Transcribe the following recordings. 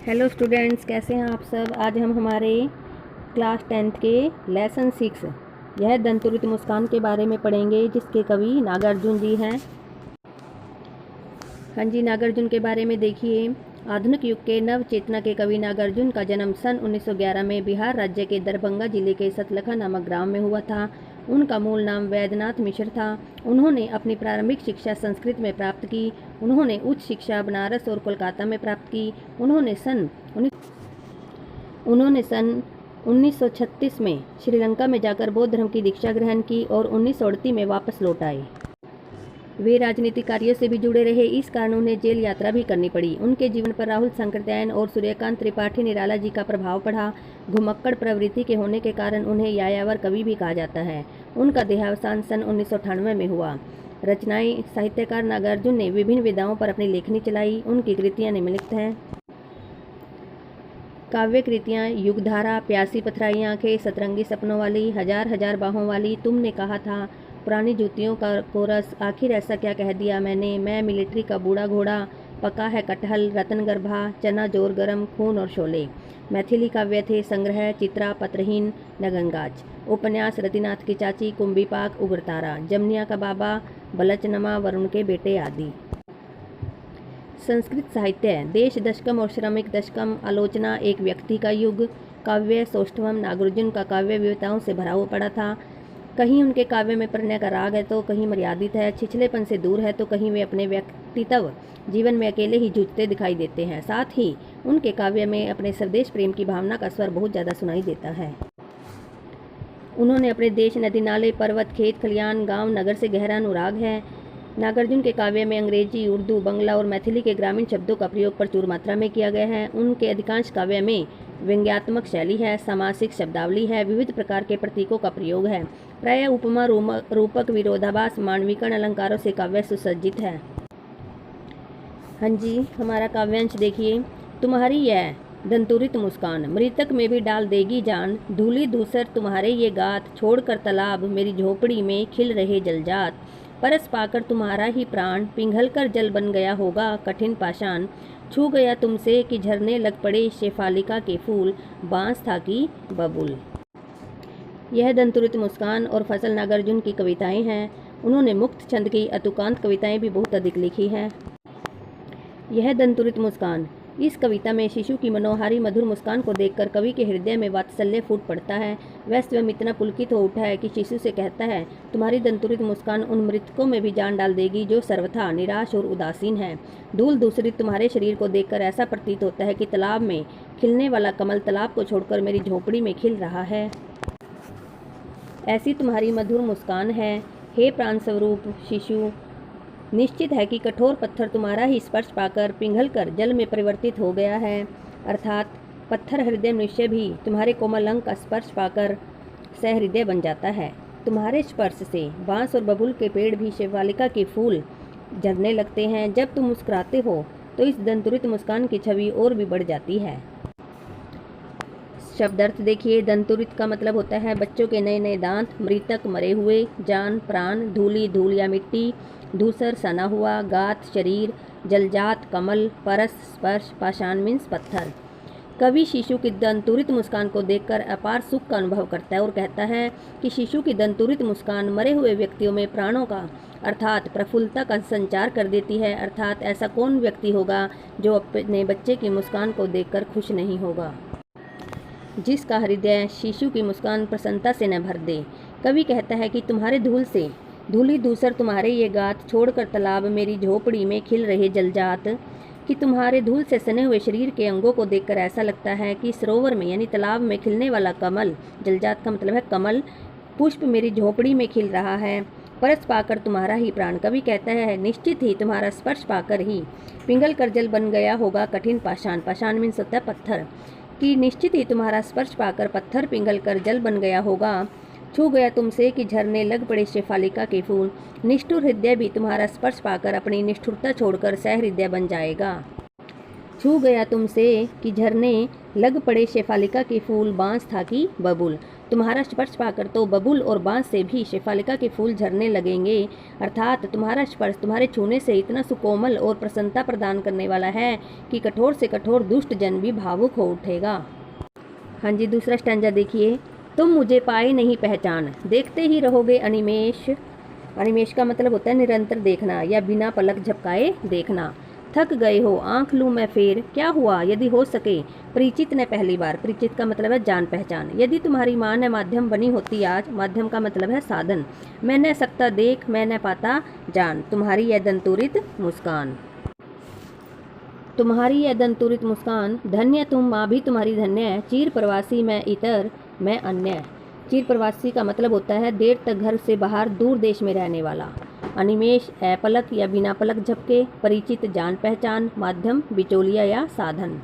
Hello students, कैसे हैं आप सब। आज हम हमारे क्लास 10th के लेसन 6 यह दंतुरित मुस्कान के बारे में पढ़ेंगे, जिसके कवि नागार्जुन जी हैं। हाँ जी, नागार्जुन के बारे में देखिए। आधुनिक युग के नव चेतना के कवि नागार्जुन का जन्म सन 1911 में बिहार राज्य के दरभंगा जिले के सतलखा नामक ग्राम में हुआ था। उनका मूल नाम वैद्यनाथ मिश्र था। उन्होंने अपनी प्रारंभिक शिक्षा संस्कृत में प्राप्त की। उन्होंने उच्च शिक्षा बनारस और कोलकाता में प्राप्त की। उन्होंने सन 1936 में श्रीलंका में जाकर बौद्ध धर्म की दीक्षा ग्रहण की और 1938 में वापस लौट आए। वे राजनीतिक कार्यों से भी जुड़े रहे, इस कारण उन्हें जेल यात्रा भी करनी पड़ी। उनके जीवन पर राहुल शंकरदयायन और सूर्यकांत त्रिपाठी निराला जी का प्रभाव पड़ा। घुमक्कड़ प्रवृत्ति के होने के कारण उन्हें यायावर कवि भी कहा जाता है। उनका देहावसान सन 1998 में हुआ। रचनाएं। साहित्यकार नागार्जुन ने विभिन्न विधाओं पर अपनी लेखनी चलाई। उनकी कृतियाँ निम्नलिखित हैं। काव्य कृतियाँ: युगधारा, प्यासी पथराई आंखें, सतरंगी सपनों वाली, हजार हजार बाहों वाली, तुमने कहा था, पुरानी जूतियों का कोरस, आखिर ऐसा क्या कह दिया मैंने, मैं मिलिट्री का बूढ़ा घोड़ा, पका है कटहल, रतन गर्भा, चना जोर गरम, खून और शोले। मैथिली काव्य थे संग्रह चित्रा, पत्रहीन, नगनगाज। उपन्यास: रतिनाथ की चाची, कुंभीपाक, उग्रतारा, जमनिया का बाबा, बलचनमा, वरुण के बेटे आदि। संस्कृत साहित्य: देश दशकम और श्रमिक दशकम, आलोचना, एक व्यक्ति का युग। काव्य: सौष्ठवम। नागार्जुन का काव्य विविधताओं से भरा हुआ पड़ा था। कहीं उनके काव्य में प्रणय का राग है तो कहीं मर्यादित है, छिछलेपन से दूर है तो कहीं वे अपने व्यक्तित्व जीवन में अकेले ही जूझते दिखाई देते हैं। साथ ही उनके काव्य में अपने स्वदेश प्रेम की भावना का स्वर बहुत ज़्यादा सुनाई देता है। उन्होंने अपने देश, नदी नाले, पर्वत, खेत खलियान, गांव, नगर से गहरा अनुराग है। नागार्जुन के काव्य में अंग्रेजी, उर्दू, बंगला और मैथिली के ग्रामीण शब्दों का प्रयोग प्रचुर मात्रा में किया गया है। उनके अधिकांश काव्य में व्यंग्यात्मक शैली है, सामासिक शब्दावली है, विविध प्रकार के प्रतीकों का प्रयोग है। प्रायः उपमा, रूपक, विरोधाभास, मानविकर्ण अलंकारों से काव्य सुसज्जित है। हाँ जी, हमारा काव्यांश देखिए। तुम्हारी यह दंतुरित मुस्कान मृतक में भी डाल देगी जान, धूली धूसर तुम्हारे ये गात, छोड़कर तालाब मेरी झोपड़ी में खिल रहे जलजात। परस पाकर तुम्हारा ही प्राण पिघल कर जल बन गया होगा कठिन पाषाण, छू गया तुमसे कि झरने लग पड़े शेफालिका के फूल, बांस था कि बबूल। यह दंतुरित मुस्कान और फसल नागार्जुन की कविताएं हैं। उन्होंने मुक्त छंद की अतुकांत कविताएं भी बहुत अधिक लिखी हैं। यह दंतुरित मुस्कान, इस कविता में शिशु की मनोहारी मधुर मुस्कान को देखकर कवि के हृदय में वात्सल्य फूट पड़ता है। वह स्वयं इतना पुलकित हो उठा है कि शिशु से कहता है, तुम्हारी दंतुरित मुस्कान उन मृतकों में भी जान डाल देगी जो सर्वथा निराश और उदासीन है। धूल दूसरित तुम्हारे शरीर को देखकर ऐसा प्रतीत होता है कि तालाब में खिलने वाला कमल तालाब को छोड़कर मेरी झोपड़ी में खिल रहा है। ऐसी तुम्हारी मधुर मुस्कान है, हे प्राण स्वरूप शिशु। निश्चित है कि कठोर पत्थर तुम्हारा ही स्पर्श पाकर पिघल कर जल में परिवर्तित हो गया है, अर्थात पत्थर हृदय मनुष्य भी तुम्हारे कोमल अंग का स्पर्श पाकर सहृदय बन जाता है। तुम्हारे स्पर्श से बांस और बबूल के पेड़ भी शिवालिका के फूल झरने लगते हैं। जब तुम मुस्कुराते हो तो इस दंतुरित मुस्कान की छवि और भी बढ़ जाती है। शब्दार्थ देखिए। दंतुरित का मतलब होता है बच्चों के नए नए दांत, मृतक मरे हुए, जान प्राण, धूली धूल या मिट्टी, धूसर सना हुआ, गात शरीर, जलजात कमल, परस स्पर्श, पाषाण मीन्स पत्थर। कवि शिशु की दंतुरित मुस्कान को देखकर अपार सुख का अनुभव करता है और कहता है कि शिशु की दंतुरित मुस्कान मरे हुए व्यक्तियों में प्राणों का अर्थात प्रफुल्लता का संचार कर देती है। अर्थात ऐसा कौन व्यक्ति होगा जो अपने बच्चे की मुस्कान को देखकर खुश नहीं होगा, जिसका हृदय शिशु की मुस्कान प्रसन्नता से न भर दे। कवि कहता है कि तुम्हारे धूल से धूली दूसर तुम्हारे ये गात, छोड़कर तालाब मेरी झोपड़ी में खिल रहे जलजात, कि तुम्हारे धूल से सने हुए शरीर के अंगों को देखकर ऐसा लगता है कि सरोवर में यानी तालाब में खिलने वाला कमल, जलजात का मतलब है कमल, पुष्प मेरी झोपड़ी में खिल रहा है। परस पाकर तुम्हारा ही प्राण, कवि कहता है निश्चित ही तुम्हारा स्पर्श पाकर ही पिघल कर जल बन गया होगा कठिन पाषाण, पाषाण मीन्स होता है पत्थर, कि निश्चित ही तुम्हारा स्पर्श पाकर पत्थर पिघल कर जल बन गया होगा। छू गया तुमसे कि झरने लग पड़े शेफालिका के फूल, निष्ठुर हृदय भी तुम्हारा स्पर्श पाकर अपनी निष्ठुरता छोड़कर सहृदय बन जाएगा। छू गया तुमसे कि झरने लग पड़े शेफालिका के फूल, बांस था कि बबूल। तुम्हारा स्पर्श पाकर तो बबूल और बांस से भी शेफालिका के फूल झरने लगेंगे। अर्थात तुम्हारा स्पर्श तुम्हारे छूने से इतना सुकोमल और प्रसन्नता प्रदान करने वाला है कि कठोर से कठोर दुष्ट जन भी भावुक हो उठेगा। हाँ जी, दूसरा स्टैंजा देखिए। तुम मुझे पाए नहीं पहचान, देखते ही रहोगे अनिमेष। अनिमेष का मतलब होता है निरंतर देखना या बिना पलक झपकाए देखना। थक गए हो, आंख लूँ मैं फेर, क्या हुआ यदि हो सके परिचित ने पहली बार। परिचित का मतलब है जान पहचान। यदि तुम्हारी माँ ने माध्यम बनी होती आज, माध्यम का मतलब है साधन। मैं न सकता देख, मैं न पाता जान, तुम्हारी यह दंतुरित मुस्कान। तुम्हारी यह दंतुरित मुस्कान, धन्य तुम माँ भी तुम्हारी धन्य। चीर प्रवासी मैं इतर, मैं अन्य। चीर प्रवासी का मतलब होता है देर तक घर से बाहर दूर देश में रहने वाला। अनिमेष अपलक या बिना पलक झपके, परिचित जान पहचान, माध्यम बिचौलिया या साधन।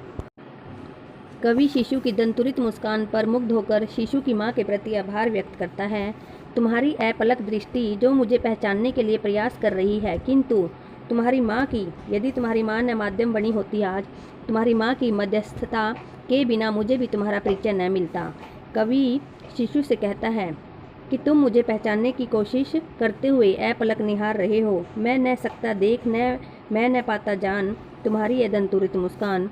कवि शिशु की दंतुरित मुस्कान पर मुग्ध होकर शिशु की माँ के प्रति आभार व्यक्त करता है। तुम्हारी अपलक दृष्टि जो मुझे पहचानने के लिए प्रयास कर रही है, किंतु तुम्हारी माँ की, यदि तुम्हारी माँ ने माध्यम बनी होती आज, तुम्हारी माँ की मध्यस्थता के बिना मुझे भी तुम्हारा परिचय न मिलता। कवि शिशु से कहता है कि तुम मुझे पहचानने की कोशिश करते हुए अपलक निहार रहे हो। मैं न सकता देख, मैं न पाता जान, तुम्हारी यह दंतुरित मुस्कान।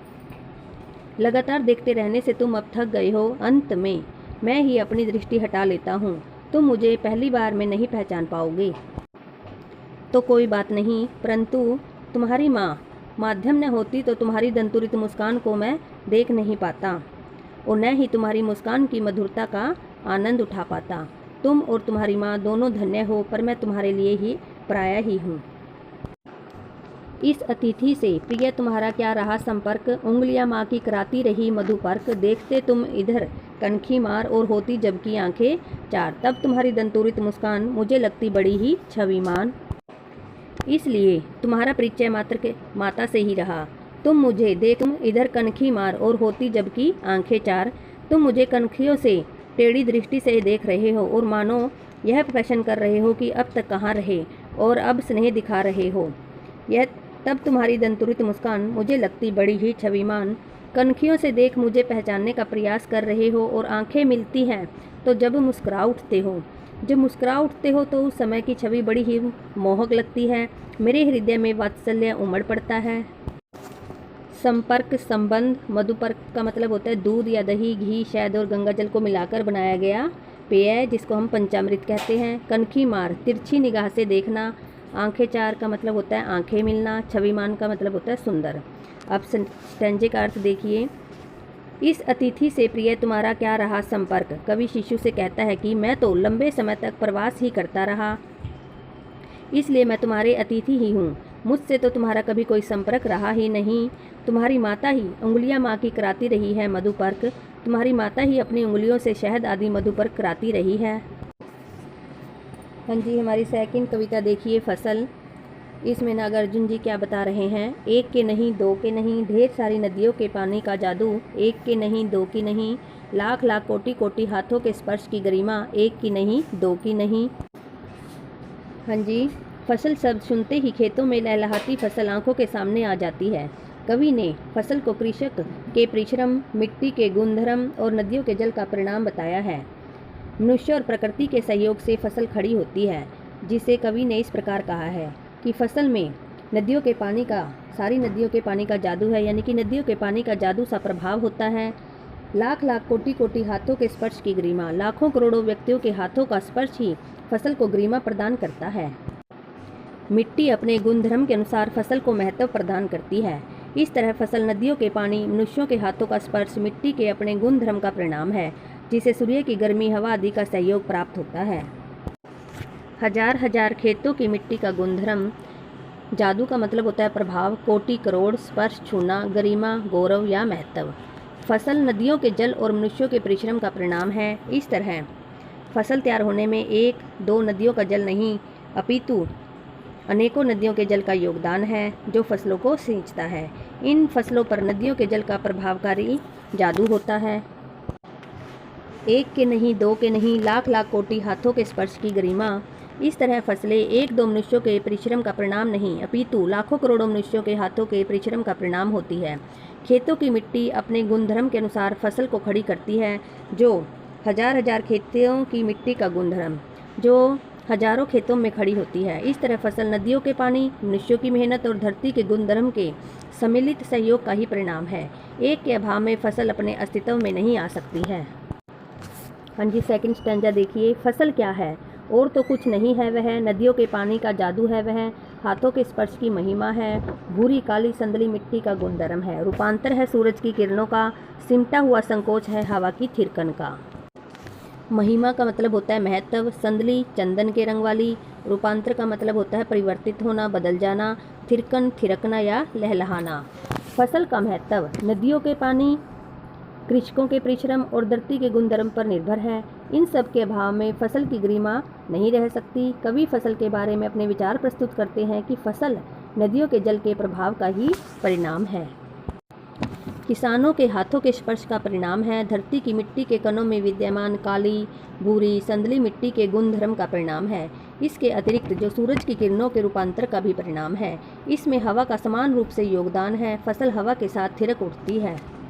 लगातार देखते रहने से तुम अब थक गए हो। अंत में मैं ही अपनी दृष्टि हटा लेता हूँ। तुम मुझे पहली बार में नहीं पहचान पाओगे तो कोई बात नहीं, परंतु तुम्हारी माँ माध्यम न होती तो तुम्हारी दंतुरित मुस्कान को मैं देख नहीं पाता और न ही तुम्हारी मुस्कान की मधुरता का आनंद उठा पाता। तुम और तुम्हारी माँ दोनों धन्य हो, पर मैं तुम्हारे लिए ही पराया ही हूँ। इस अतिथि से प्रिय तुम्हारा क्या रहा संपर्क, उंगलियां माँ की कराती रही मधुपर्क। देखते तुम इधर कनखी मार और होती जबकि आंखें चार, तब तुम्हारी दंतुरित मुस्कान मुझे लगती बड़ी ही छविमान। इसलिए तुम्हारा परिचय मात्र के माता से ही रहा। तुम मुझे देख, तुम इधर कनखी मार और होती जबकि आंखें चार। तुम मुझे कनखियों से टेढ़ी दृष्टि से देख रहे हो और मानो यह प्रश्न कर रहे हो कि अब तक कहाँ रहे और अब स्नेह दिखा रहे हो। यह तब तुम्हारी दंतुरित मुस्कान मुझे लगती बड़ी ही छविमान। कनखियों से देख मुझे पहचानने का प्रयास कर रहे हो और आंखें मिलती हैं तो जब मुस्कुरा उठते हो। जब मुस्कुरा उठते हो तो उस समय की छवि बड़ी ही मोहक लगती है। मेरे हृदय में वात्सल्य उमड़ पड़ता है। संपर्क, संबंध। मधुपर्क का मतलब होता है दूध या दही, घी, शहद और गंगाजल को मिलाकर बनाया गया पेय, जिसको हम पंचामृत कहते हैं। कनखी मार, तिरछी निगाह से देखना। आंखें चार का मतलब होता है आंखें मिलना। छविमान का मतलब होता है सुंदर। अब स्टैंजे का अर्थ देखिए। इस अतिथि से प्रिय तुम्हारा क्या रहा संपर्क। कवि शिशु से कहता है कि मैं तो लंबे समय तक प्रवास ही करता रहा, इसलिए मैं तुम्हारे अतिथि ही हूँ। मुझसे तो तुम्हारा कभी कोई संपर्क रहा ही नहीं। तुम्हारी माता ही उंगलियां माँ की कराती रही है मधुपर्क। तुम्हारी माता ही अपनी उंगलियों से शहद आदि मधुपर्क कराती रही है। हाँ जी, हमारी सेकंड कविता देखिए, फसल। इसमें नागार्जुन जी क्या बता रहे हैं। एक के नहीं, दो के नहीं, ढेर सारी नदियों के पानी का जादू। एक के नहीं, दो की नहीं, लाख लाख कोटि कोटि हाथों के स्पर्श की गरिमा। एक की नहीं, दो की नहीं। हाँ जी, फसल शब्द सुनते ही खेतों में लहलहाती फसल आंखों के सामने आ जाती है। कवि ने फसल को कृषक के परिश्रम, मिट्टी के गुणधर्म और नदियों के जल का परिणाम बताया है। मनुष्य और प्रकृति के सहयोग से फसल खड़ी होती है, जिसे कवि ने इस प्रकार कहा है कि फसल में नदियों के पानी का, सारी नदियों के पानी का जादू है, यानी कि नदियों के पानी का जादू सा प्रभाव होता है। लाख लाख कोटि कोटि हाथों के स्पर्श की गरिमा, लाखों करोड़ों व्यक्तियों के हाथों का स्पर्श ही फसल को गरिमा प्रदान करता है। मिट्टी अपने गुणधर्म के अनुसार फसल को महत्व प्रदान करती है। इस तरह फसल, नदियों के पानी, मनुष्यों के हाथों का स्पर्श मिट्टी के अपने गुणधर्म का परिणाम है, जिसे सूर्य की गर्मी, हवा आदि का सहयोग प्राप्त होता है। हजार हजार खेतों की मिट्टी का गुणधर्म। जादू का मतलब होता है प्रभाव, कोटि करोड़, स्पर्श, छूना, गरिमा, गौरव या महत्व। फसल नदियों के जल और मनुष्यों के परिश्रम का परिणाम है। इस तरह फसल तैयार होने में एक दो नदियों का जल नहीं, अपितु अनेकों नदियों के जल का योगदान है, जो फसलों को सींचता है। इन फसलों पर नदियों के जल का प्रभावकारी जादू होता है। एक के नहीं, दो के नहीं, लाख लाख कोटि हाथों के स्पर्श की गरिमा। इस तरह फसलें एक दो मनुष्यों के परिश्रम का परिणाम नहीं, अपितु लाखों करोड़ों मनुष्यों के हाथों के परिश्रम का परिणाम होती है। खेतों की मिट्टी अपने गुणधर्म के अनुसार फसल को खड़ी करती है, जो हजार खेतों की मिट्टी का गुणधर्म जो हजारों खेतों में खड़ी होती है। इस तरह फसल नदियों के पानी, मनुष्यों की मेहनत और धरती के गुणधर्म के सम्मिलित सहयोग का ही परिणाम है। एक के अभाव में फसल अपने अस्तित्व में नहीं आ सकती है। हाँ जी, सेकंड स्टैंजा देखिए। फसल क्या है? और तो कुछ नहीं है वह, नदियों के पानी का जादू है वह, हाथों के स्पर्श की महिमा है, भूरी काली संदली मिट्टी का गुणधर्म है, रूपांतर है सूरज की किरणों का, सिमटा हुआ संकोच है हवा की थिरकन का। महिमा का मतलब होता है महत्व, संदली चंदन के रंग वाली, रूपांतर का मतलब होता है परिवर्तित होना, बदल जाना, थिरकन थिरकना या लहलहाना। फसल का महत्व नदियों के पानी, कृषकों के परिश्रम और धरती के गुणधर्म पर निर्भर है। इन सब के अभाव में फसल की गरिमा नहीं रह सकती। कवि फसल के बारे में अपने विचार प्रस्तुत करते हैं कि फसल नदियों के जल के प्रभाव का ही परिणाम है, किसानों के हाथों के स्पर्श का परिणाम है, धरती की मिट्टी के कणों में विद्यमान काली, भूरी, संदली मिट्टी के गुणधर्म का परिणाम है। इसके अतिरिक्त जो सूरज की किरणों के रूपांतर का भी परिणाम है। इसमें हवा का समान रूप से योगदान है। फसल हवा के साथ थिरक उठती है।